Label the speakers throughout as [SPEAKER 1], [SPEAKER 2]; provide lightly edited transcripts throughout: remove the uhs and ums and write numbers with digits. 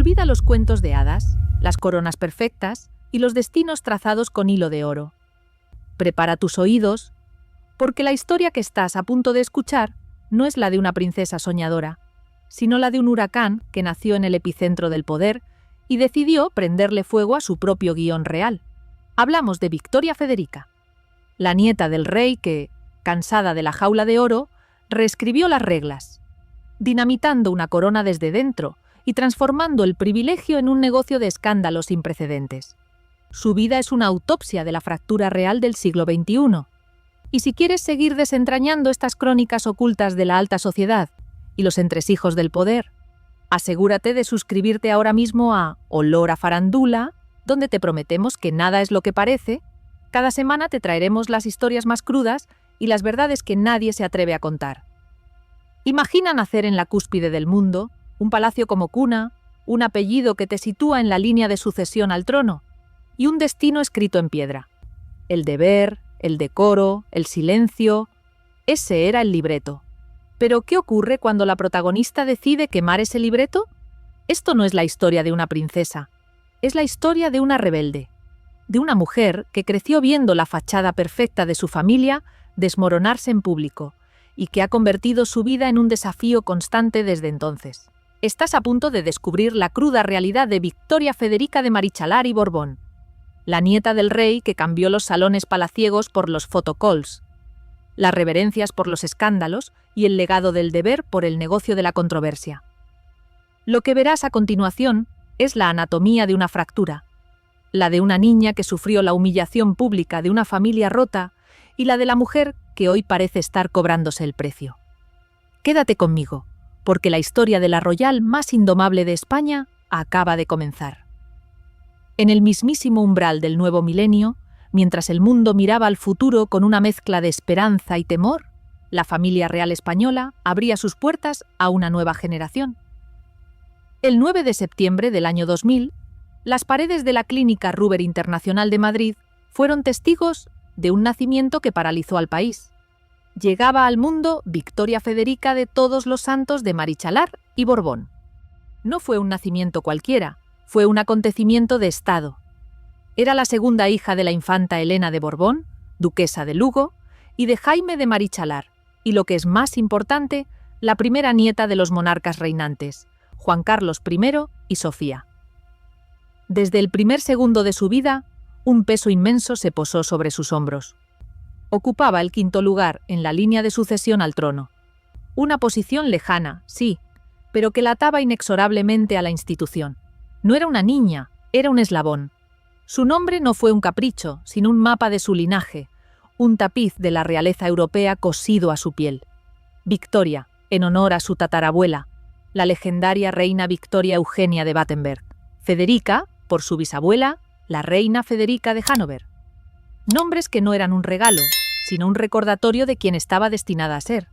[SPEAKER 1] Olvida los cuentos de hadas, las coronas perfectas y los destinos trazados con hilo de oro. Prepara tus oídos, porque la historia que estás a punto de escuchar no es la de una princesa soñadora, sino la de un huracán que nació en el epicentro del poder y decidió prenderle fuego a su propio guión real. Hablamos de Victoria Federica, la nieta del rey que, cansada de la jaula de oro, reescribió las reglas, dinamitando una corona desde dentro y transformando el privilegio en un negocio de escándalos sin precedentes. Su vida es una autopsia de la fractura real del siglo XXI. Y si quieres seguir desentrañando estas crónicas ocultas de la alta sociedad y los entresijos del poder, asegúrate de suscribirte ahora mismo a Olor a Farándula, donde te prometemos que nada es lo que parece. Cada semana te traeremos las historias más crudas y las verdades que nadie se atreve a contar. Imagina nacer en la cúspide del mundo, un palacio como cuna, un apellido que te sitúa en la línea de sucesión al trono y un destino escrito en piedra. El deber, el decoro, el silencio. Ese era el libreto. Pero, ¿qué ocurre cuando la protagonista decide quemar ese libreto? Esto no es la historia de una princesa. Es la historia de una rebelde. De una mujer que creció viendo la fachada perfecta de su familia desmoronarse en público y que ha convertido su vida en un desafío constante desde entonces. Estás a punto de descubrir la cruda realidad de Victoria Federica de Marichalar y Borbón, la nieta del rey que cambió los salones palaciegos por los photocalls, las reverencias por los escándalos y el legado del deber por el negocio de la controversia. Lo que verás a continuación es la anatomía de una fractura, la de una niña que sufrió la humillación pública de una familia rota y la de la mujer que hoy parece estar cobrándose el precio. Quédate conmigo, porque la historia de la royal más indomable de España acaba de comenzar. En el mismísimo umbral del nuevo milenio, mientras el mundo miraba al futuro con una mezcla de esperanza y temor, la familia real española abría sus puertas a una nueva generación. El 9 de septiembre del año 2000, las paredes de la Clínica Ruber Internacional de Madrid fueron testigos de un nacimiento que paralizó al país. Llegaba al mundo Victoria Federica de Todos los Santos de Marichalar y Borbón. No fue un nacimiento cualquiera, fue un acontecimiento de Estado. Era la segunda hija de la infanta Elena de Borbón, duquesa de Lugo, y de Jaime de Marichalar, y lo que es más importante, la primera nieta de los monarcas reinantes, Juan Carlos I y Sofía. Desde el primer segundo de su vida, un peso inmenso se posó sobre sus hombros. Ocupaba el quinto lugar en la línea de sucesión al trono. Una posición lejana, sí, pero que la ataba inexorablemente a la institución. No era una niña, era un eslabón. Su nombre no fue un capricho, sino un mapa de su linaje, un tapiz de la realeza europea cosido a su piel. Victoria, en honor a su tatarabuela, la legendaria reina Victoria Eugenia de Battenberg. Federica, por su bisabuela, la reina Federica de Hannover. Nombres que no eran un regalo, sino un recordatorio de quien estaba destinada a ser.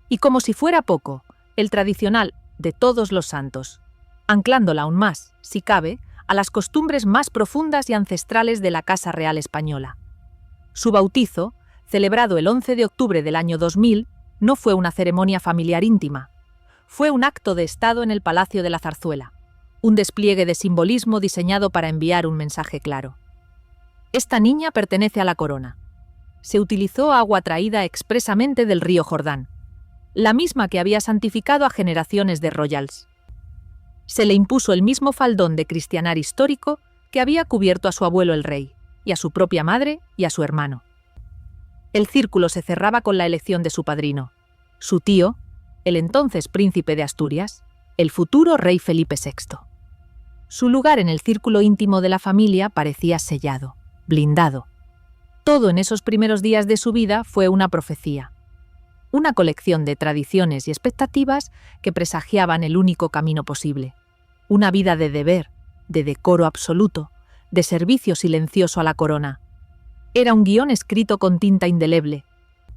[SPEAKER 1] Y como si fuera poco, el tradicional de Todos los Santos, anclándola aún más, si cabe, a las costumbres más profundas y ancestrales de la Casa Real Española. Su bautizo, celebrado el 11 de octubre del año 2000, no fue una ceremonia familiar íntima. Fue un acto de Estado en el Palacio de la Zarzuela, un despliegue de simbolismo diseñado para enviar un mensaje claro. Esta niña pertenece a la corona. Se utilizó agua traída expresamente del río Jordán, la misma que había santificado a generaciones de royals. Se le impuso el mismo faldón de cristianar histórico que había cubierto a su abuelo el rey, y a su propia madre y a su hermano. El círculo se cerraba con la elección de su padrino, su tío, el entonces príncipe de Asturias, el futuro rey Felipe VI. Su lugar en el círculo íntimo de la familia parecía sellado, blindado. Todo en esos primeros días de su vida fue una profecía, una colección de tradiciones y expectativas que presagiaban el único camino posible. Una vida de deber, de decoro absoluto, de servicio silencioso a la corona. Era un guión escrito con tinta indeleble,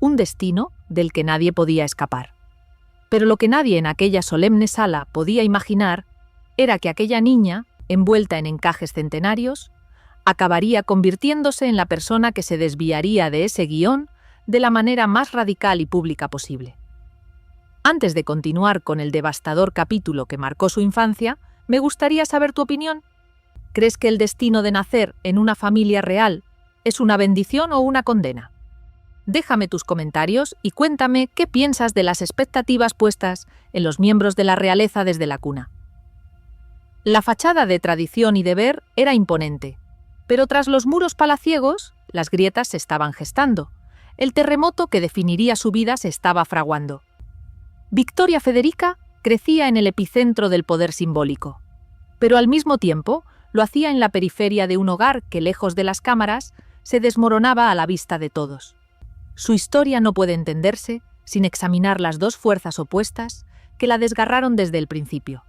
[SPEAKER 1] un destino del que nadie podía escapar. Pero lo que nadie en aquella solemne sala podía imaginar era que aquella niña, envuelta en encajes centenarios, acabaría convirtiéndose en la persona que se desviaría de ese guión de la manera más radical y pública posible. Antes de continuar con el devastador capítulo que marcó su infancia, Me gustaría saber tu opinión. ¿Crees que el destino de nacer en una familia real es una bendición o una condena? Déjame tus comentarios y cuéntame qué piensas de las expectativas puestas en los miembros de la realeza desde la cuna. La fachada de tradición y deber era imponente, pero tras los muros palaciegos, las grietas se estaban gestando. El terremoto que definiría su vida se estaba fraguando. Victoria Federica crecía en el epicentro del poder simbólico, pero al mismo tiempo lo hacía en la periferia de un hogar que, lejos de las cámaras, se desmoronaba a la vista de todos. Su historia no puede entenderse sin examinar las dos fuerzas opuestas que la desgarraron desde el principio: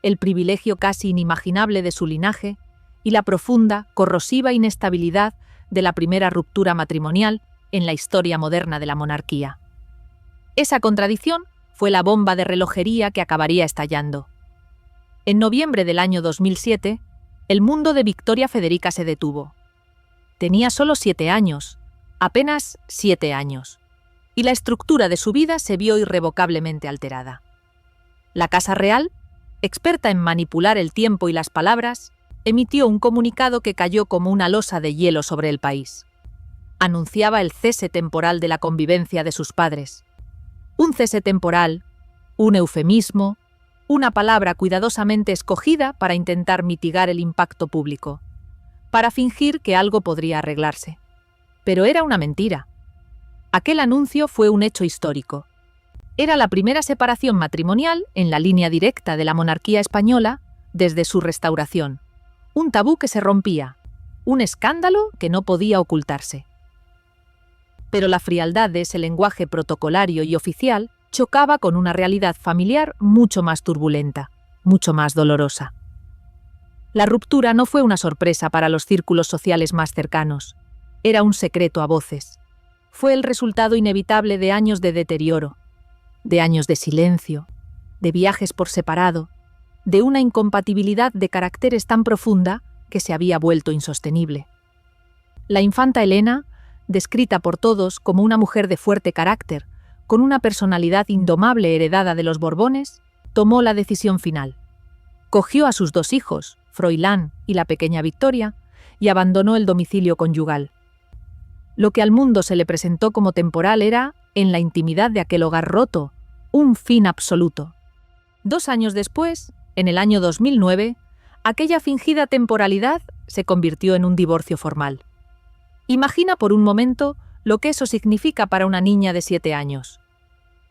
[SPEAKER 1] el privilegio casi inimaginable de su linaje y la profunda, corrosiva inestabilidad de la primera ruptura matrimonial en la historia moderna de la monarquía. Esa contradicción fue la bomba de relojería que acabaría estallando. En noviembre del año 2007, el mundo de Victoria Federica se detuvo. Tenía solo 7 años, apenas 7 años, y la estructura de su vida se vio irrevocablemente alterada. La Casa Real, experta en manipular el tiempo y las palabras, emitió un comunicado que cayó como una losa de hielo sobre el país. Anunciaba el cese temporal de la convivencia de sus padres. Un cese temporal, un eufemismo, una palabra cuidadosamente escogida para intentar mitigar el impacto público, para fingir que algo podría arreglarse. Pero era una mentira. Aquel anuncio fue un hecho histórico. Era la primera separación matrimonial en la línea directa de la monarquía española desde su restauración. Un tabú que se rompía, un escándalo que no podía ocultarse. Pero la frialdad de ese lenguaje protocolario y oficial chocaba con una realidad familiar mucho más turbulenta, mucho más dolorosa. La ruptura no fue una sorpresa para los círculos sociales más cercanos. Era un secreto a voces. Fue el resultado inevitable de años de deterioro, de años de silencio, de viajes por separado, de una incompatibilidad de caracteres tan profunda que se había vuelto insostenible. La infanta Elena, descrita por todos como una mujer de fuerte carácter, con una personalidad indomable heredada de los Borbones, tomó la decisión final. Cogió a sus 2 hijos, Froilán y la pequeña Victoria, y abandonó el domicilio conyugal. Lo que al mundo se le presentó como temporal era, en la intimidad de aquel hogar roto, un fin absoluto. 2 años después, en el año 2009, aquella fingida temporalidad se convirtió en un divorcio formal. Imagina por un momento lo que eso significa para una niña de 7 años.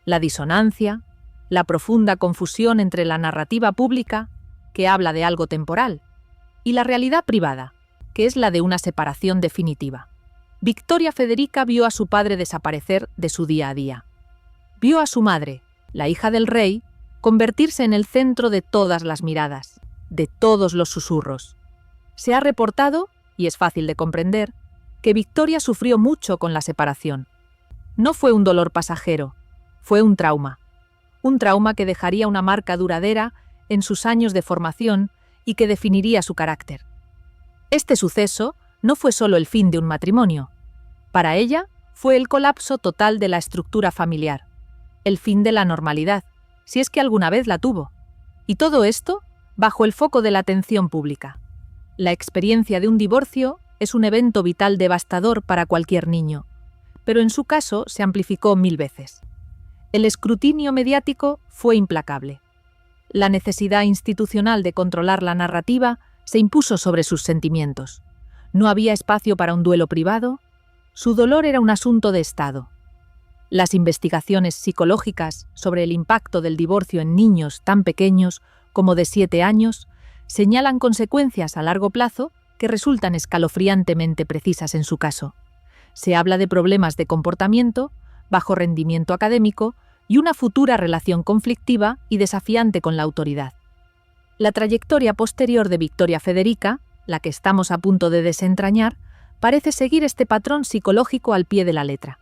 [SPEAKER 1] La disonancia, la profunda confusión entre la narrativa pública, que habla de algo temporal, y la realidad privada, que es la de una separación definitiva. Victoria Federica vio a su padre desaparecer de su día a día. Vio a su madre, la hija del rey, convertirse en el centro de todas las miradas, de todos los susurros. Se ha reportado, y es fácil de comprender, que Victoria sufrió mucho con la separación. No fue un dolor pasajero, fue un trauma que dejaría una marca duradera en sus años de formación y que definiría su carácter. Este suceso no fue solo el fin de un matrimonio. Para ella, fue el colapso total de la estructura familiar, el fin de la normalidad, si es que alguna vez la tuvo. Y todo esto bajo el foco de la atención pública. La experiencia de un divorcio es un evento vital devastador para cualquier niño, pero en su caso se amplificó 1000 veces. El escrutinio mediático fue implacable. La necesidad institucional de controlar la narrativa se impuso sobre sus sentimientos. No había espacio para un duelo privado. Su dolor era un asunto de Estado. Las investigaciones psicológicas sobre el impacto del divorcio en niños tan pequeños como de 7 años señalan consecuencias a largo plazo que resultan escalofriantemente precisas en su caso. Se habla de problemas de comportamiento, bajo rendimiento académico y una futura relación conflictiva y desafiante con la autoridad. La trayectoria posterior de Victoria Federica, la que estamos a punto de desentrañar, parece seguir este patrón psicológico al pie de la letra.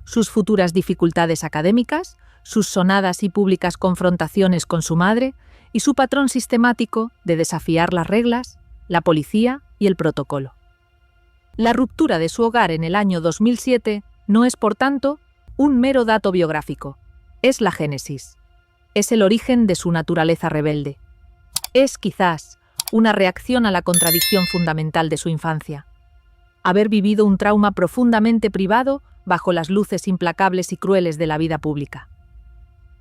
[SPEAKER 1] Sus futuras dificultades académicas, sus sonadas y públicas confrontaciones con su madre y su patrón sistemático de desafiar las reglas, la policía y el protocolo. La ruptura de su hogar en el año 2007 no es, por tanto, un mero dato biográfico. Es la génesis. Es el origen de su naturaleza rebelde. Es, quizás, una reacción a la contradicción fundamental de su infancia. Haber vivido un trauma profundamente privado bajo las luces implacables y crueles de la vida pública.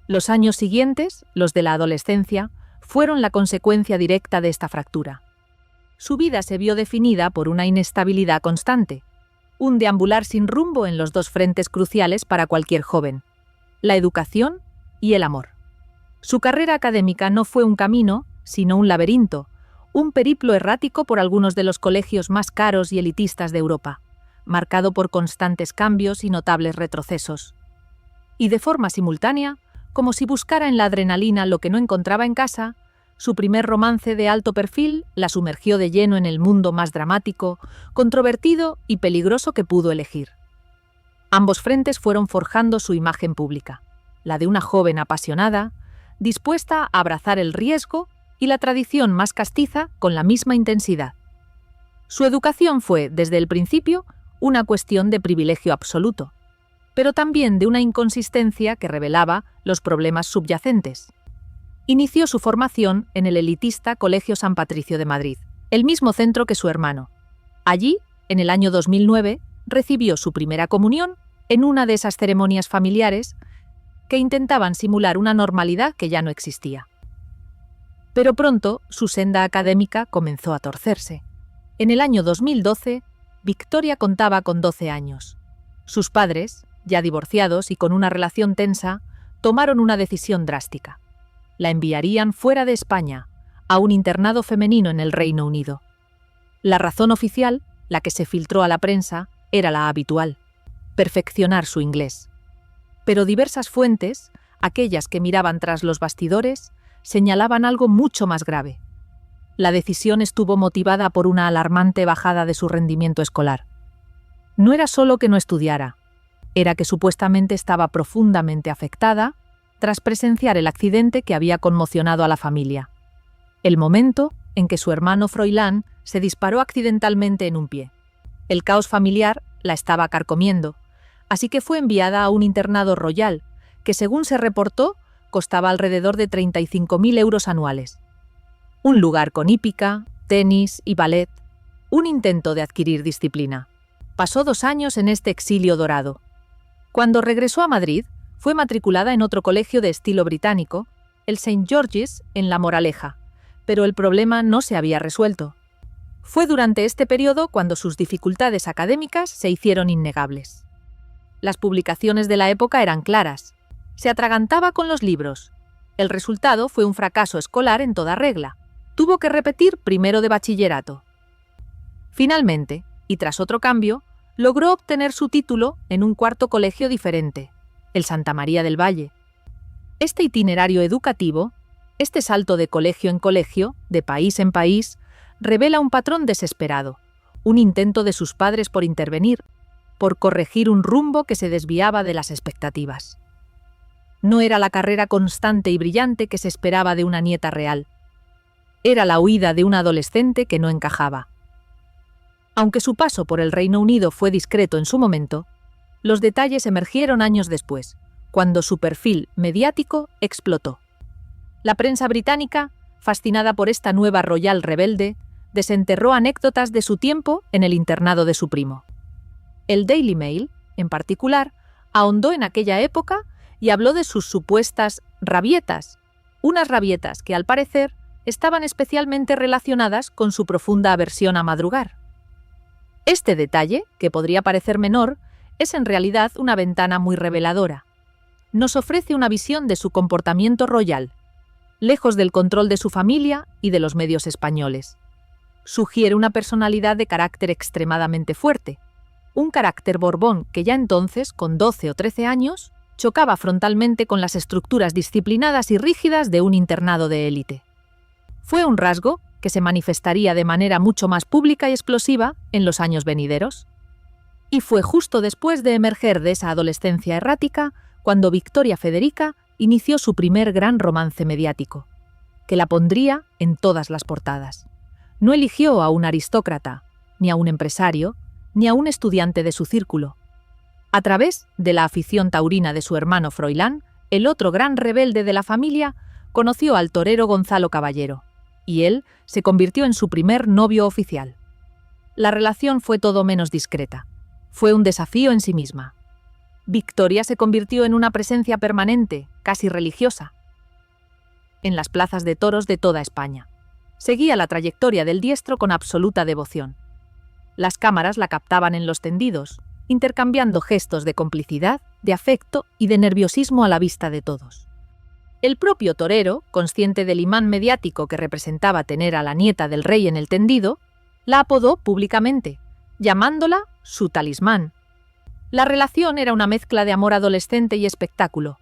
[SPEAKER 1] Los años siguientes, los de la adolescencia, fueron la consecuencia directa de esta fractura. Su vida se vio definida por una inestabilidad constante, un deambular sin rumbo en los dos frentes cruciales para cualquier joven: la educación y el amor. Su carrera académica no fue un camino, sino un laberinto, un periplo errático por algunos de los colegios más caros y elitistas de Europa, marcado por constantes cambios y notables retrocesos. Y de forma simultánea, como si buscara en la adrenalina lo que no encontraba en casa, su primer romance de alto perfil la sumergió de lleno en el mundo más dramático, controvertido y peligroso que pudo elegir. Ambos frentes fueron forjando su imagen pública, la de una joven apasionada, dispuesta a abrazar el riesgo y la tradición más castiza con la misma intensidad. Su educación fue, desde el principio, una cuestión de privilegio absoluto, pero también de una inconsistencia que revelaba los problemas subyacentes. Inició su formación en el elitista Colegio San Patricio de Madrid, el mismo centro que su hermano. Allí, en el año 2009, recibió su primera comunión en una de esas ceremonias familiares que intentaban simular una normalidad que ya no existía. Pero pronto su senda académica comenzó a torcerse. En el año 2012, Victoria contaba con 12 años. Sus padres, ya divorciados y con una relación tensa, tomaron una decisión drástica. La enviarían fuera de España, a un internado femenino en el Reino Unido. La razón oficial, la que se filtró a la prensa, era la habitual: perfeccionar su inglés. Pero diversas fuentes, aquellas que miraban tras los bastidores, señalaban algo mucho más grave. La decisión estuvo motivada por una alarmante bajada de su rendimiento escolar. No era solo que no estudiara, era que supuestamente estaba profundamente afectada tras presenciar el accidente que había conmocionado a la familia. El momento en que su hermano Froilán se disparó accidentalmente en un pie. El caos familiar la estaba carcomiendo, así que fue enviada a un internado royal, que según se reportó, costaba alrededor de 35.000 euros anuales. Un lugar con hípica, tenis y ballet, un intento de adquirir disciplina. Pasó 2 años en este exilio dorado. Cuando regresó a Madrid, fue matriculada en otro colegio de estilo británico, el St. George's, en La Moraleja, pero el problema no se había resuelto. Fue durante este periodo cuando sus dificultades académicas se hicieron innegables. Las publicaciones de la época eran claras. Se atragantaba con los libros. El resultado fue un fracaso escolar en toda regla. Tuvo que repetir primero de bachillerato. Finalmente, y tras otro cambio, logró obtener su título en un cuarto colegio diferente, el Santa María del Valle. Este itinerario educativo, este salto de colegio en colegio, de país en país, revela un patrón desesperado, un intento de sus padres por intervenir, por corregir un rumbo que se desviaba de las expectativas. No era la carrera constante y brillante que se esperaba de una nieta real. Era la huida de un adolescente que no encajaba. Aunque su paso por el Reino Unido fue discreto en su momento, los detalles emergieron años después, cuando su perfil mediático explotó. La prensa británica, fascinada por esta nueva royal rebelde, desenterró anécdotas de su tiempo en el internado de su primo. El Daily Mail, en particular, ahondó en aquella época y habló de sus supuestas rabietas, unas rabietas que, al parecer, estaban especialmente relacionadas con su profunda aversión a madrugar. Este detalle, que podría parecer menor, es en realidad una ventana muy reveladora. Nos ofrece una visión de su comportamiento royal, lejos del control de su familia y de los medios españoles. Sugiere una personalidad de carácter extremadamente fuerte, un carácter Borbón que ya entonces, con 12 o 13 años, chocaba frontalmente con las estructuras disciplinadas y rígidas de un internado de élite. Fue un rasgo que se manifestaría de manera mucho más pública y explosiva en los años venideros. Y fue justo después de emerger de esa adolescencia errática cuando Victoria Federica inició su primer gran romance mediático, que la pondría en todas las portadas. No eligió a un aristócrata, ni a un empresario, ni a un estudiante de su círculo. A través de la afición taurina de su hermano Froilán, el otro gran rebelde de la familia, conoció al torero Gonzalo Caballero. y él se convirtió en su primer novio oficial. La relación fue todo menos discreta. Fue un desafío en sí misma. Victoria se convirtió en una presencia permanente, casi religiosa, en las plazas de toros de toda España. Seguía la trayectoria del diestro con absoluta devoción. Las cámaras la captaban en los tendidos, intercambiando gestos de complicidad, de afecto y de nerviosismo a la vista de todos. El propio torero, consciente del imán mediático que representaba tener a la nieta del rey en el tendido, la apodó públicamente, llamándola su talismán. La relación era una mezcla de amor adolescente y espectáculo,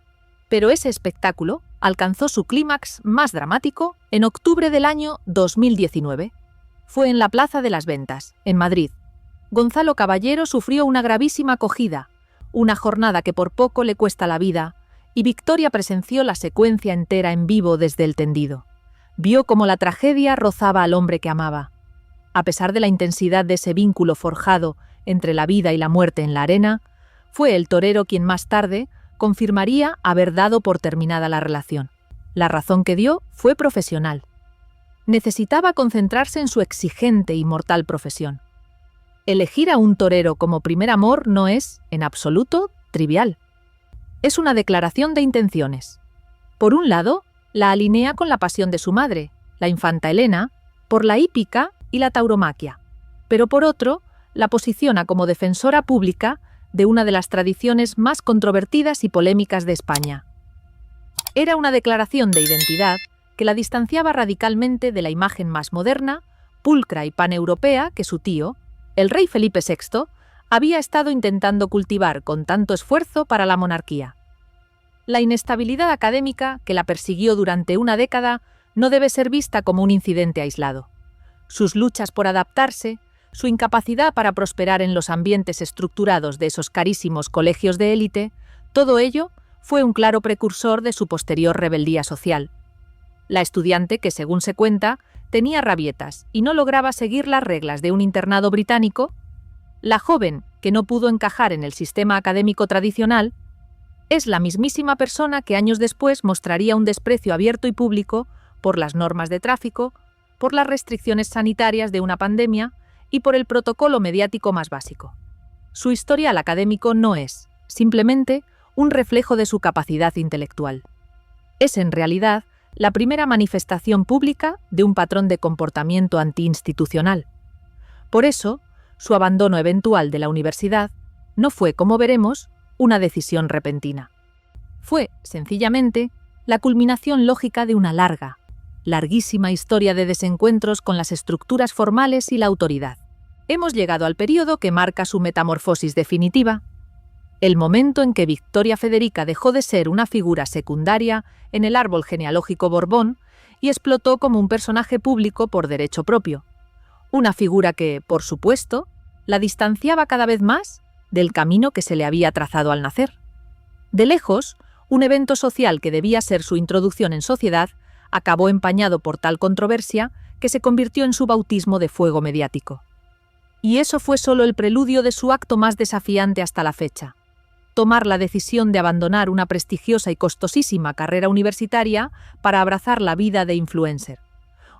[SPEAKER 1] pero ese espectáculo alcanzó su clímax más dramático en octubre del año 2019. Fue en la Plaza de las Ventas, en Madrid. Gonzalo Caballero sufrió una gravísima acogida, una jornada que por poco le cuesta la vida, y Victoria presenció la secuencia entera en vivo desde el tendido. Vio cómo la tragedia rozaba al hombre que amaba. A pesar de la intensidad de ese vínculo forjado entre la vida y la muerte en la arena, fue el torero quien más tarde confirmaría haber dado por terminada la relación. La razón que dio fue profesional. Necesitaba concentrarse en su exigente y mortal profesión. Elegir a un torero como primer amor no es, en absoluto, trivial. Es una declaración de intenciones. Por un lado, la alinea con la pasión de su madre, la infanta Elena, por la hípica y la tauromaquia, pero por otro, la posiciona como defensora pública de una de las tradiciones más controvertidas y polémicas de España. Era una declaración de identidad que la distanciaba radicalmente de la imagen más moderna, pulcra y paneuropea que su tío, el rey Felipe VI, había estado intentando cultivar con tanto esfuerzo para la monarquía. La inestabilidad académica que la persiguió durante una década no debe ser vista como un incidente aislado. Sus luchas por adaptarse, su incapacidad para prosperar en los ambientes estructurados de esos carísimos colegios de élite, todo ello fue un claro precursor de su posterior rebeldía social. La estudiante que, según se cuenta, tenía rabietas y no lograba seguir las reglas de un internado británico, la joven que no pudo encajar en el sistema académico tradicional, es la mismísima persona que años después mostraría un desprecio abierto y público por las normas de tráfico, por las restricciones sanitarias de una pandemia y por el protocolo mediático más básico. Su historial académico no es, simplemente, un reflejo de su capacidad intelectual. Es, en realidad, la primera manifestación pública de un patrón de comportamiento antiinstitucional. Por eso, su abandono eventual de la universidad no fue, como veremos, una decisión repentina. Fue, sencillamente, la culminación lógica de una larguísima historia de desencuentros con las estructuras formales y la autoridad. Hemos llegado al período que marca su metamorfosis definitiva, el momento en que Victoria Federica dejó de ser una figura secundaria en el árbol genealógico Borbón y explotó como un personaje público por derecho propio. Una figura que, por supuesto, la distanciaba cada vez más del camino que se le había trazado al nacer. De lejos, un evento social que debía ser su introducción en sociedad acabó empañado por tal controversia que se convirtió en su bautismo de fuego mediático. Y eso fue solo el preludio de su acto más desafiante hasta la fecha: tomar la decisión de abandonar una prestigiosa y costosísima carrera universitaria para abrazar la vida de influencer.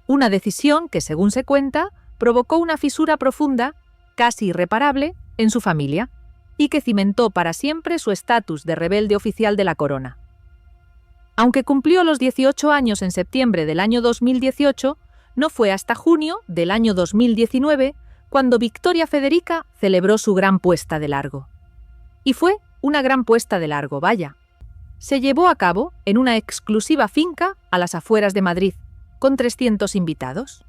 [SPEAKER 1] Una decisión que, según se cuenta, provocó una fisura profunda, casi irreparable, en su familia, y que cimentó para siempre su estatus de rebelde oficial de la corona. Aunque cumplió los 18 años en septiembre del año 2018, no fue hasta junio del año 2019 cuando Victoria Federica celebró su gran puesta de largo. Y fue una gran puesta de largo, vaya. Se llevó a cabo en una exclusiva finca a las afueras de Madrid, con 300 invitados.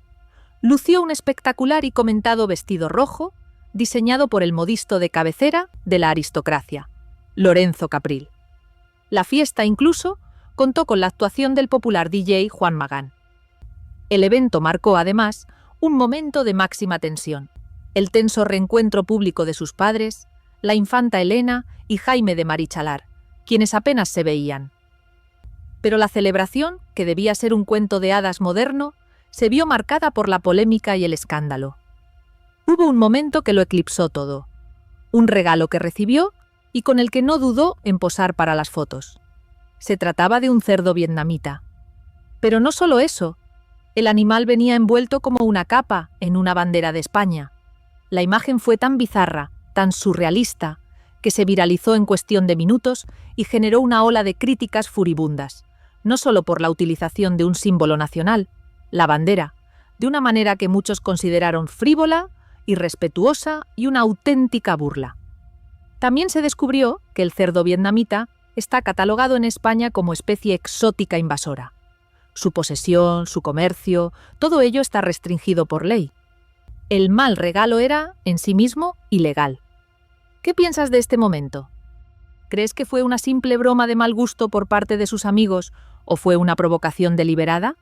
[SPEAKER 1] Lució un espectacular y comentado vestido rojo, diseñado por el modisto de cabecera de la aristocracia, Lorenzo Capril. La fiesta incluso contó con la actuación del popular DJ Juan Magán. El evento marcó, además, un momento de máxima tensión: el tenso reencuentro público de sus padres, la infanta Elena y Jaime de Marichalar, quienes apenas se veían. Pero la celebración, que debía ser un cuento de hadas moderno, se vio marcada por la polémica y el escándalo. Hubo un momento que lo eclipsó todo: un regalo que recibió y con el que no dudó en posar para las fotos. Se trataba de un cerdo vietnamita. Pero no solo eso. El animal venía envuelto como una capa en una bandera de España. La imagen fue tan bizarra, tan surrealista, que se viralizó en cuestión de minutos y generó una ola de críticas furibundas, no solo por la utilización de un símbolo nacional, la bandera, de una manera que muchos consideraron frívola, irrespetuosa y una auténtica burla. También se descubrió que el cerdo vietnamita está catalogado en España como especie exótica invasora. Su posesión, su comercio, todo ello está restringido por ley. El mal regalo era, en sí mismo, ilegal. ¿Qué piensas de este momento? ¿Crees que fue una simple broma de mal gusto por parte de sus amigos o fue una provocación deliberada?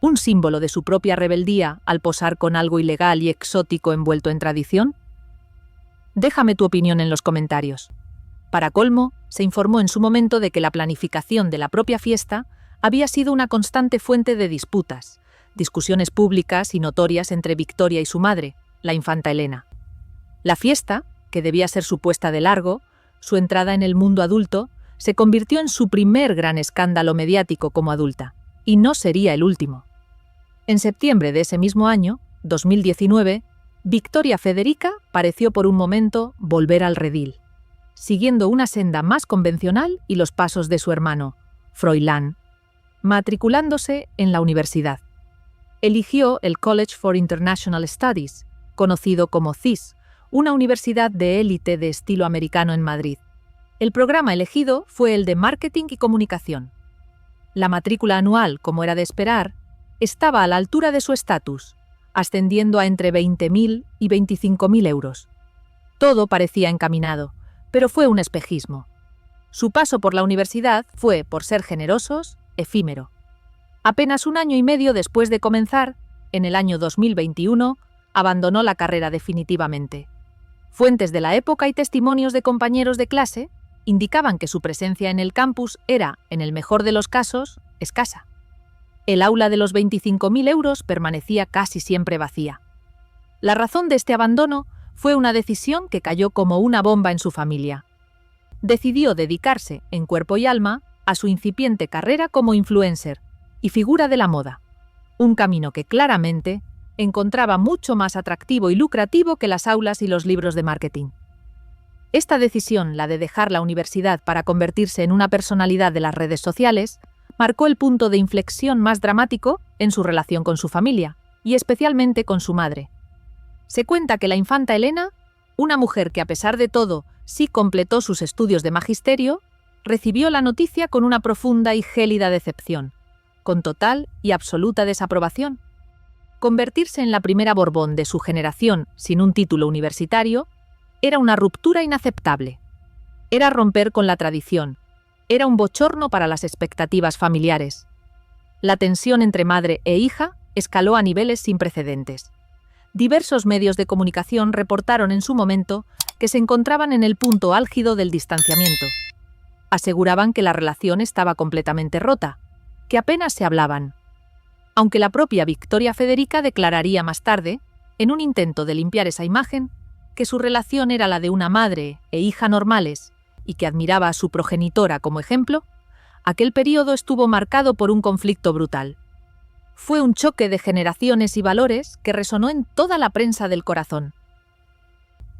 [SPEAKER 1] ¿Un símbolo de su propia rebeldía al posar con algo ilegal y exótico envuelto en tradición? Déjame tu opinión en los comentarios. Para colmo, se informó en su momento de que la planificación de la propia fiesta había sido una constante fuente de disputas, discusiones públicas y notorias entre Victoria y su madre, la infanta Elena. La fiesta, que debía ser su puesta de largo, su entrada en el mundo adulto, se convirtió en su primer gran escándalo mediático como adulta, y no sería el último. En septiembre de ese mismo año, 2019, Victoria Federica pareció por un momento volver al redil, siguiendo una senda más convencional y los pasos de su hermano, Froilán, matriculándose en la universidad. Eligió el College for International Studies, conocido como CIS, una universidad de élite de estilo americano en Madrid. El programa elegido fue el de Marketing y Comunicación. La matrícula anual, como era de esperar, estaba a la altura de su estatus, ascendiendo a entre 20.000 y 25.000 euros. Todo parecía encaminado, pero fue un espejismo. Su paso por la universidad fue, por ser generosos, efímero. Apenas un año y medio después de comenzar, en el año 2021, abandonó la carrera definitivamente. Fuentes de la época y testimonios de compañeros de clase indicaban que su presencia en el campus era, en el mejor de los casos, escasa. El aula de los 25.000 euros permanecía casi siempre vacía. La razón de este abandono fue una decisión que cayó como una bomba en su familia. Decidió dedicarse, en cuerpo y alma, a su incipiente carrera como influencer y figura de la moda, un camino que claramente encontraba mucho más atractivo y lucrativo que las aulas y los libros de marketing. Esta decisión, la de dejar la universidad para convertirse en una personalidad de las redes sociales, marcó el punto de inflexión más dramático en su relación con su familia, y especialmente con su madre. Se cuenta que la infanta Elena, una mujer que a pesar de todo sí completó sus estudios de magisterio, recibió la noticia con una profunda y gélida decepción, con total y absoluta desaprobación. Convertirse en la primera Borbón de su generación sin un título universitario era una ruptura inaceptable. Era romper con la tradición. Era un bochorno para las expectativas familiares. La tensión entre madre e hija escaló a niveles sin precedentes. Diversos medios de comunicación reportaron en su momento que se encontraban en el punto álgido del distanciamiento. Aseguraban que la relación estaba completamente rota, que apenas se hablaban. Aunque la propia Victoria Federica declararía más tarde, en un intento de limpiar esa imagen, que su relación era la de una madre e hija normales y que admiraba a su progenitora como ejemplo, aquel período estuvo marcado por un conflicto brutal. Fue un choque de generaciones y valores que resonó en toda la prensa del corazón.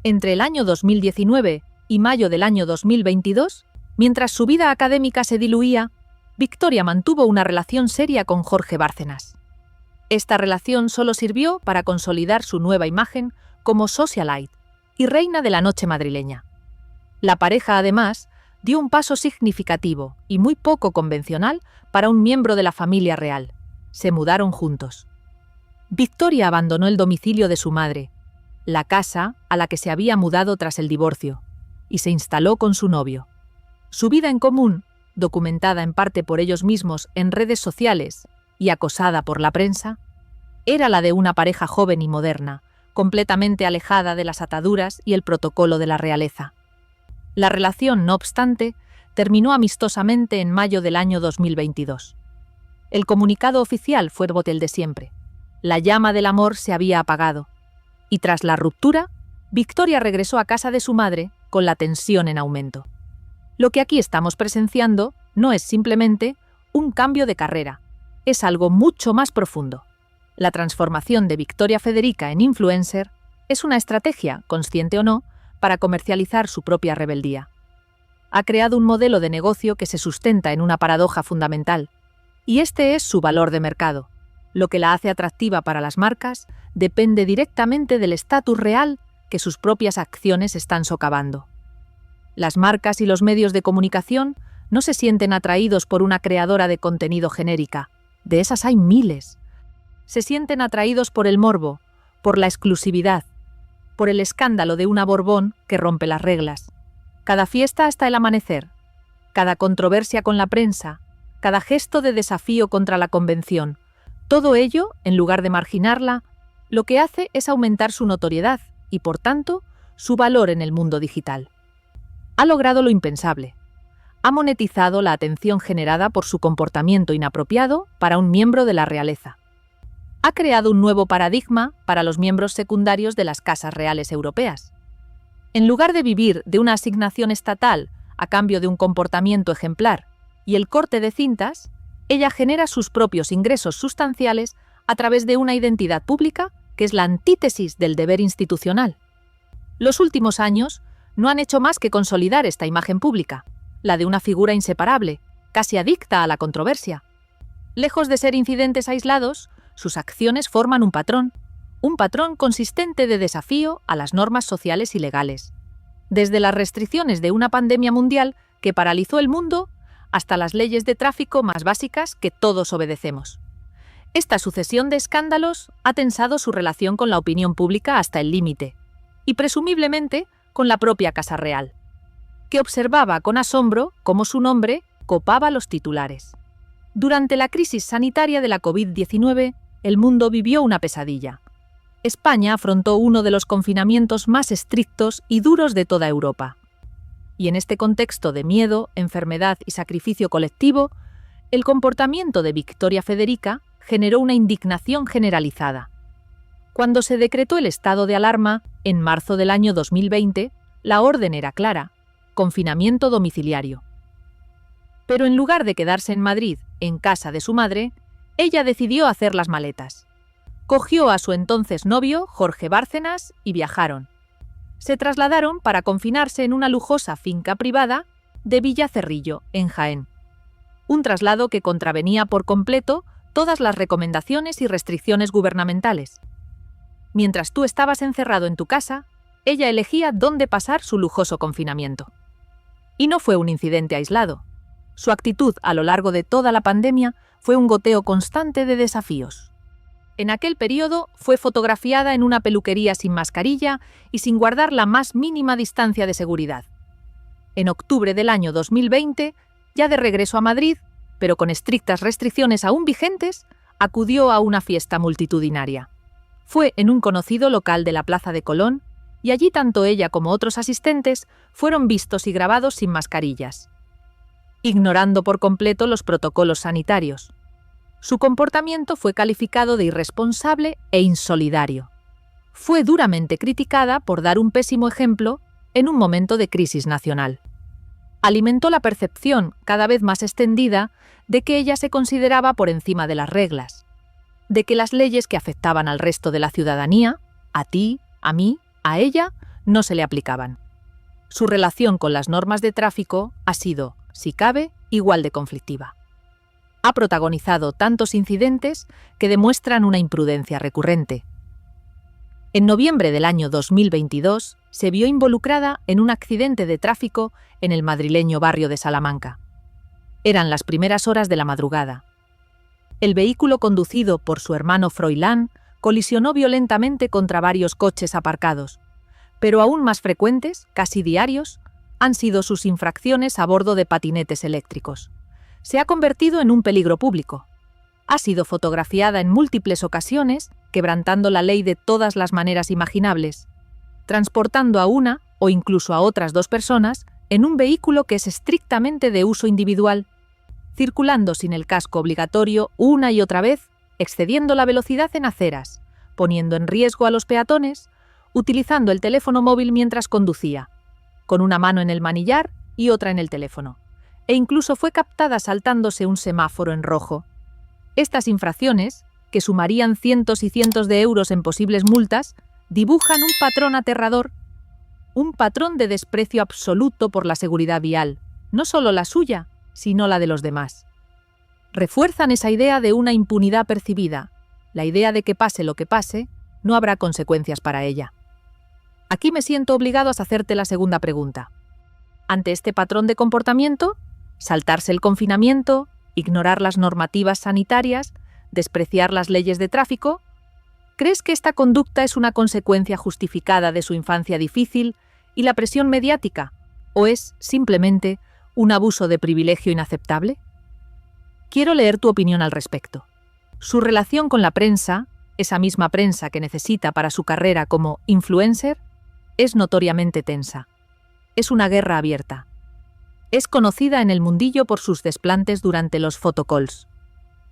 [SPEAKER 1] Entre el año 2019 y mayo del año 2022, mientras su vida académica se diluía, Victoria mantuvo una relación seria con Jorge Bárcenas. Esta relación solo sirvió para consolidar su nueva imagen como socialite y reina de la noche madrileña. La pareja, además, dio un paso significativo y muy poco convencional para un miembro de la familia real. Se mudaron juntos. Victoria abandonó el domicilio de su madre, la casa a la que se había mudado tras el divorcio, y se instaló con su novio. Su vida en común, documentada en parte por ellos mismos en redes sociales y acosada por la prensa, era la de una pareja joven y moderna, completamente alejada de las ataduras y el protocolo de la realeza. La relación, no obstante, terminó amistosamente en mayo del año 2022. El comunicado oficial fue el de siempre. La llama del amor se había apagado, y tras la ruptura, Victoria regresó a casa de su madre con la tensión en aumento. Lo que aquí estamos presenciando no es simplemente un cambio de carrera, es algo mucho más profundo. La transformación de Victoria Federica en influencer es una estrategia, consciente o no, para comercializar su propia rebeldía. Ha creado un modelo de negocio que se sustenta en una paradoja fundamental, y este es su valor de mercado. Lo que la hace atractiva para las marcas depende directamente del estatus real que sus propias acciones están socavando. Las marcas y los medios de comunicación no se sienten atraídos por una creadora de contenido genérica. De esas hay miles. Se sienten atraídos por el morbo, por la exclusividad, por el escándalo de una Borbón que rompe las reglas. Cada fiesta hasta el amanecer, cada controversia con la prensa, cada gesto de desafío contra la convención, todo ello, en lugar de marginarla, lo que hace es aumentar su notoriedad y, por tanto, su valor en el mundo digital. Ha logrado lo impensable. Ha monetizado la atención generada por su comportamiento inapropiado para un miembro de la realeza. Ha creado un nuevo paradigma para los miembros secundarios de las casas reales europeas. En lugar de vivir de una asignación estatal a cambio de un comportamiento ejemplar y el corte de cintas, ella genera sus propios ingresos sustanciales a través de una identidad pública que es la antítesis del deber institucional. Los últimos años no han hecho más que consolidar esta imagen pública, la de una figura inseparable, casi adicta a la controversia. Lejos de ser incidentes aislados, sus acciones forman un patrón consistente de desafío a las normas sociales y legales. Desde las restricciones de una pandemia mundial que paralizó el mundo hasta las leyes de tráfico más básicas que todos obedecemos. Esta sucesión de escándalos ha tensado su relación con la opinión pública hasta el límite, y presumiblemente con la propia Casa Real, que observaba con asombro cómo su nombre copaba los titulares. Durante la crisis sanitaria de la COVID-19, el mundo vivió una pesadilla. España afrontó uno de los confinamientos más estrictos y duros de toda Europa. Y en este contexto de miedo, enfermedad y sacrificio colectivo, el comportamiento de Victoria Federica generó una indignación generalizada. Cuando se decretó el estado de alarma, en marzo del año 2020, la orden era clara: confinamiento domiciliario. Pero en lugar de quedarse en Madrid, en casa de su madre, ella decidió hacer las maletas. Cogió a su entonces novio, Jorge Bárcenas, y viajaron. Se trasladaron para confinarse en una lujosa finca privada de Villa Cerrillo, en Jaén. Un traslado que contravenía por completo todas las recomendaciones y restricciones gubernamentales. Mientras tú estabas encerrado en tu casa, ella elegía dónde pasar su lujoso confinamiento. Y no fue un incidente aislado. Su actitud a lo largo de toda la pandemia fue un goteo constante de desafíos. En aquel periodo fue fotografiada en una peluquería sin mascarilla y sin guardar la más mínima distancia de seguridad. En octubre del año 2020, ya de regreso a Madrid, pero con estrictas restricciones aún vigentes, acudió a una fiesta multitudinaria. Fue en un conocido local de la Plaza de Colón y allí tanto ella como otros asistentes fueron vistos y grabados sin mascarillas, ignorando por completo los protocolos sanitarios. Su comportamiento fue calificado de irresponsable e insolidario. Fue duramente criticada por dar un pésimo ejemplo en un momento de crisis nacional. Alimentó la percepción, cada vez más extendida, de que ella se consideraba por encima de las reglas, de que las leyes que afectaban al resto de la ciudadanía, a ti, a mí, a ella, no se le aplicaban. Su relación con las normas de tráfico ha sido, si cabe, igual de conflictiva. Ha protagonizado tantos incidentes que demuestran una imprudencia recurrente. En noviembre del año 2022 se vio involucrada en un accidente de tráfico en el madrileño barrio de Salamanca. Eran las primeras horas de la madrugada. El vehículo conducido por su hermano Froilán colisionó violentamente contra varios coches aparcados, pero aún más frecuentes, casi diarios, han sido sus infracciones a bordo de patinetes eléctricos. Se ha convertido en un peligro público. Ha sido fotografiada en múltiples ocasiones, quebrantando la ley de todas las maneras imaginables, transportando a una o incluso a otras dos personas en un vehículo que es estrictamente de uso individual, circulando sin el casco obligatorio una y otra vez, excediendo la velocidad en aceras, poniendo en riesgo a los peatones, utilizando el teléfono móvil mientras conducía, con una mano en el manillar y otra en el teléfono, e incluso fue captada saltándose un semáforo en rojo. Estas infracciones, que sumarían cientos y cientos de euros en posibles multas, dibujan un patrón aterrador, un patrón de desprecio absoluto por la seguridad vial, no solo la suya, sino la de los demás. Refuerzan esa idea de una impunidad percibida, la idea de que pase lo que pase, no habrá consecuencias para ella. Aquí me siento obligado a hacerte la segunda pregunta. Ante este patrón de comportamiento, saltarse el confinamiento, ignorar las normativas sanitarias, despreciar las leyes de tráfico, ¿crees que esta conducta es una consecuencia justificada de su infancia difícil y la presión mediática, o es simplemente un abuso de privilegio inaceptable? Quiero leer tu opinión al respecto. Su relación con la prensa, esa misma prensa que necesita para su carrera como influencer, es notoriamente tensa. Es una guerra abierta. Es conocida en el mundillo por sus desplantes durante los photocalls.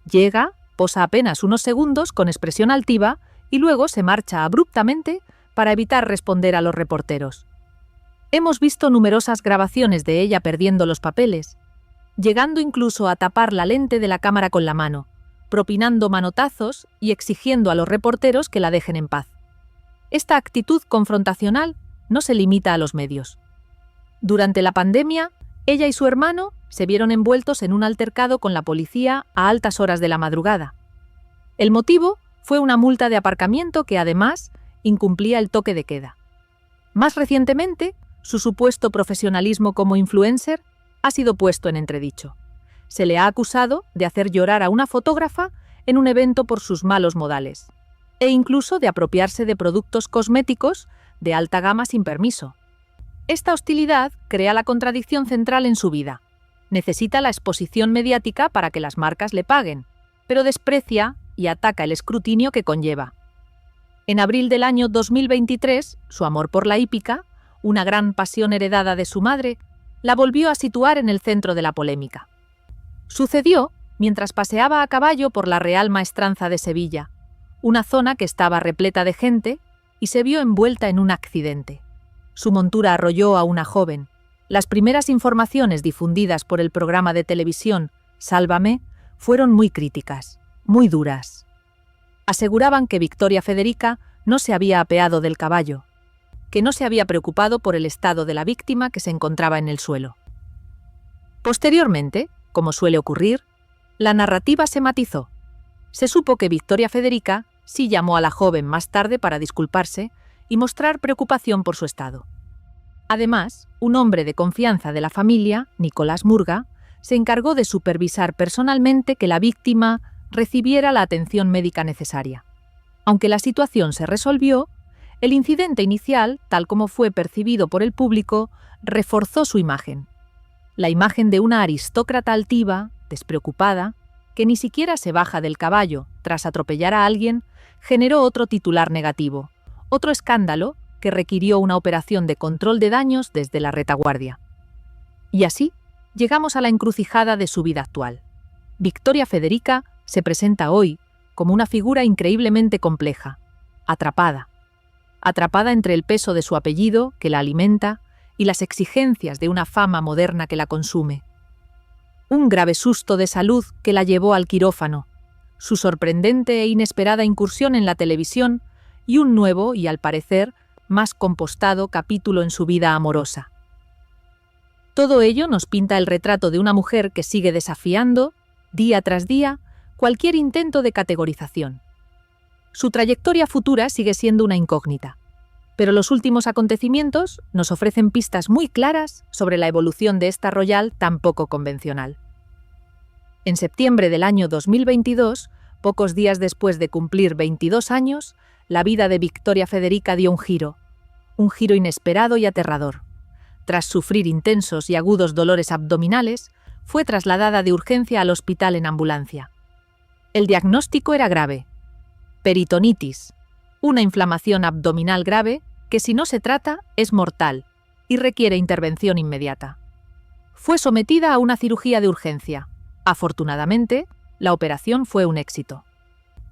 [SPEAKER 1] Llega, posa apenas unos segundos con expresión altiva y luego se marcha abruptamente para evitar responder a los reporteros. Hemos visto numerosas grabaciones de ella perdiendo los papeles, llegando incluso a tapar la lente de la cámara con la mano, propinando manotazos y exigiendo a los reporteros que la dejen en paz. Esta actitud confrontacional no se limita a los medios. Durante la pandemia, ella y su hermano se vieron envueltos en un altercado con la policía a altas horas de la madrugada. El motivo fue una multa de aparcamiento que, además, incumplía el toque de queda. Más recientemente, su supuesto profesionalismo como influencer ha sido puesto en entredicho. Se le ha acusado de hacer llorar a una fotógrafa en un evento por sus malos modales, e incluso de apropiarse de productos cosméticos de alta gama sin permiso. Esta hostilidad crea la contradicción central en su vida. Necesita la exposición mediática para que las marcas le paguen, pero desprecia y ataca el escrutinio que conlleva. En abril del año 2023, su amor por la hípica, una gran pasión heredada de su madre, la volvió a situar en el centro de la polémica. Sucedió mientras paseaba a caballo por la Real Maestranza de Sevilla, una zona que estaba repleta de gente, y se vio envuelta en un accidente. Su montura arrolló a una joven. Las primeras informaciones difundidas por el programa de televisión Sálvame fueron muy críticas, muy duras. Aseguraban que Victoria Federica no se había apeado del caballo, que no se había preocupado por el estado de la víctima que se encontraba en el suelo. Posteriormente, como suele ocurrir, la narrativa se matizó. Se supo que Victoria Federica sí llamó a la joven más tarde para disculparse y mostrar preocupación por su estado. Además, un hombre de confianza de la familia, Nicolás Murga, se encargó de supervisar personalmente que la víctima recibiera la atención médica necesaria. Aunque la situación se resolvió, el incidente inicial, tal como fue percibido por el público, reforzó su imagen. La imagen de una aristócrata altiva, despreocupada, que ni siquiera se baja del caballo tras atropellar a alguien, generó otro titular negativo, otro escándalo que requirió una operación de control de daños desde la retaguardia. Y así, llegamos a la encrucijada de su vida actual. Victoria Federica se presenta hoy como una figura increíblemente compleja, atrapada entre el peso de su apellido, que la alimenta, y las exigencias de una fama moderna que la consume. Un grave susto de salud que la llevó al quirófano, su sorprendente e inesperada incursión en la televisión y un nuevo y, al parecer, más compostado capítulo en su vida amorosa. Todo ello nos pinta el retrato de una mujer que sigue desafiando, día tras día, cualquier intento de categorización. Su trayectoria futura sigue siendo una incógnita, pero los últimos acontecimientos nos ofrecen pistas muy claras sobre la evolución de esta royal tan poco convencional. En septiembre del año 2022, pocos días después de cumplir 22 años, la vida de Victoria Federica dio un giro inesperado y aterrador. Tras sufrir intensos y agudos dolores abdominales, fue trasladada de urgencia al hospital en ambulancia. El diagnóstico era grave: peritonitis, una inflamación abdominal grave que, si no se trata, es mortal y requiere intervención inmediata. Fue sometida a una cirugía de urgencia. Afortunadamente, la operación fue un éxito.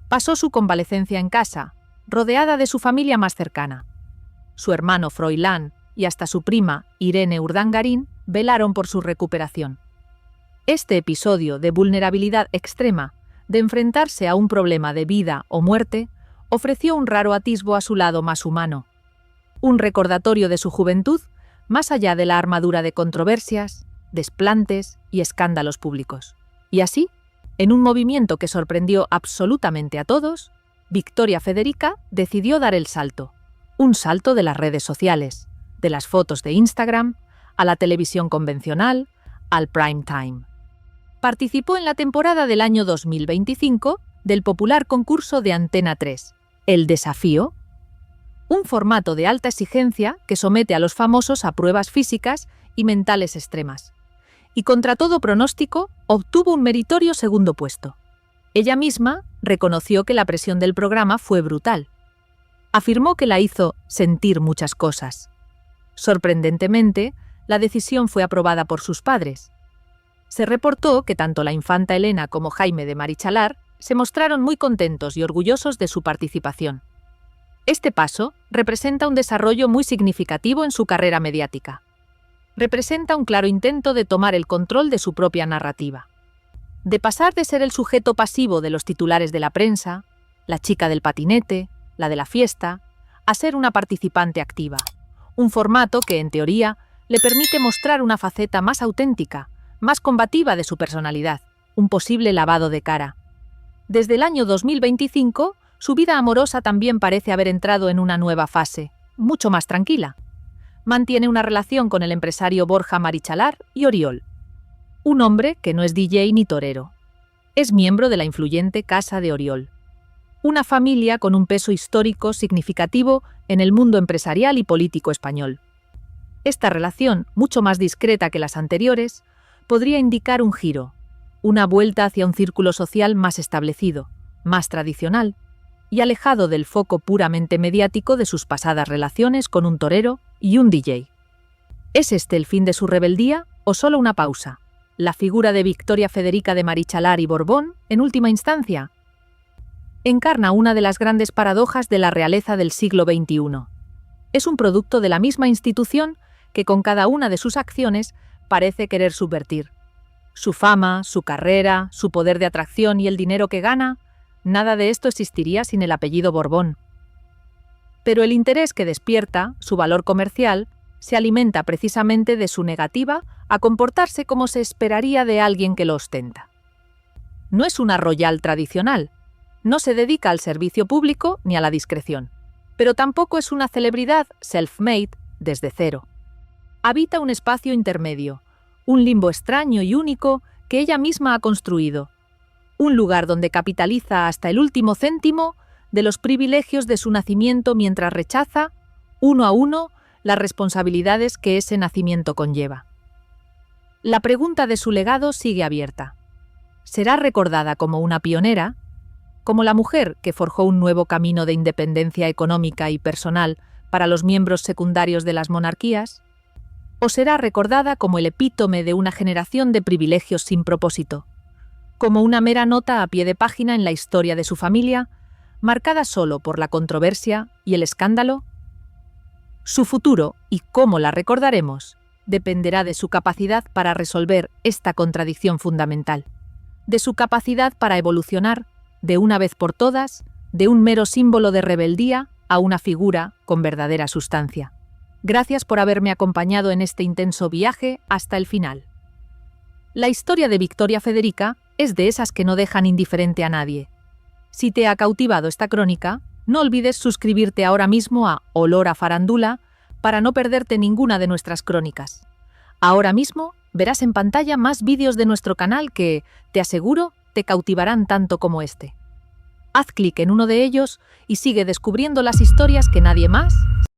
[SPEAKER 1] Pasó su convalecencia en casa, rodeada de su familia más cercana. Su hermano Froilán y hasta su prima Irene Urdangarín velaron por su recuperación. Este episodio de vulnerabilidad extrema de enfrentarse a un problema de vida o muerte, ofreció un raro atisbo a su lado más humano. Un recordatorio de su juventud, más allá de la armadura de controversias, desplantes y escándalos públicos. Y así, en un movimiento que sorprendió absolutamente a todos, Victoria Federica decidió dar el salto. Un salto de las redes sociales, de las fotos de Instagram, a la televisión convencional, al prime time. Participó en la temporada del año 2025 del popular concurso de Antena 3, El Desafío, un formato de alta exigencia que somete a los famosos a pruebas físicas y mentales extremas. Y contra todo pronóstico, obtuvo un meritorio segundo puesto. Ella misma reconoció que la presión del programa fue brutal. Afirmó que la hizo sentir muchas cosas. Sorprendentemente, la decisión fue aprobada por sus padres. Se reportó que tanto la infanta Elena como Jaime de Marichalar se mostraron muy contentos y orgullosos de su participación. Este paso representa un desarrollo muy significativo en su carrera mediática. Representa un claro intento de tomar el control de su propia narrativa. De pasar de ser el sujeto pasivo de los titulares de la prensa, la chica del patinete, la de la fiesta, a ser una participante activa. Un formato que, en teoría, le permite mostrar una faceta más auténtica, más combativa de su personalidad, un posible lavado de cara. Desde el año 2025, su vida amorosa también parece haber entrado en una nueva fase, mucho más tranquila. Mantiene una relación con el empresario Borja Marichalar y Oriol. Un hombre que no es DJ ni torero. Es miembro de la influyente Casa de Oriol. Una familia con un peso histórico significativo en el mundo empresarial y político español. Esta relación, mucho más discreta que las anteriores, podría indicar un giro, una vuelta hacia un círculo social más establecido, más tradicional, y alejado del foco puramente mediático de sus pasadas relaciones con un torero y un DJ. ¿Es este el fin de su rebeldía o solo una pausa? ¿La figura de Victoria Federica de Marichalar y Borbón, en última instancia? Encarna una de las grandes paradojas de la realeza del siglo XXI. Es un producto de la misma institución que con cada una de sus acciones parece querer subvertir. Su fama, su carrera, su poder de atracción y el dinero que gana, nada de esto existiría sin el apellido Borbón. Pero el interés que despierta, su valor comercial, se alimenta precisamente de su negativa a comportarse como se esperaría de alguien que lo ostenta. No es una royal tradicional, no se dedica al servicio público ni a la discreción, pero tampoco es una celebridad self-made desde cero. Habita un espacio intermedio, un limbo extraño y único que ella misma ha construido, un lugar donde capitaliza hasta el último céntimo de los privilegios de su nacimiento mientras rechaza, uno a uno, las responsabilidades que ese nacimiento conlleva. La pregunta de su legado sigue abierta. ¿Será recordada como una pionera, como la mujer que forjó un nuevo camino de independencia económica y personal para los miembros secundarios de las monarquías? ¿O será recordada como el epítome de una generación de privilegios sin propósito, como una mera nota a pie de página en la historia de su familia, marcada solo por la controversia y el escándalo? Su futuro y cómo la recordaremos dependerá de su capacidad para resolver esta contradicción fundamental, de su capacidad para evolucionar, de una vez por todas, de un mero símbolo de rebeldía a una figura con verdadera sustancia. Gracias por haberme acompañado en este intenso viaje hasta el final. La historia de Victoria Federica es de esas que no dejan indiferente a nadie. Si te ha cautivado esta crónica, no olvides suscribirte ahora mismo a Olor a Farándula para no perderte ninguna de nuestras crónicas. Ahora mismo verás en pantalla más vídeos de nuestro canal que, te aseguro, te cautivarán tanto como este. Haz clic en uno de ellos y sigue descubriendo las historias que nadie más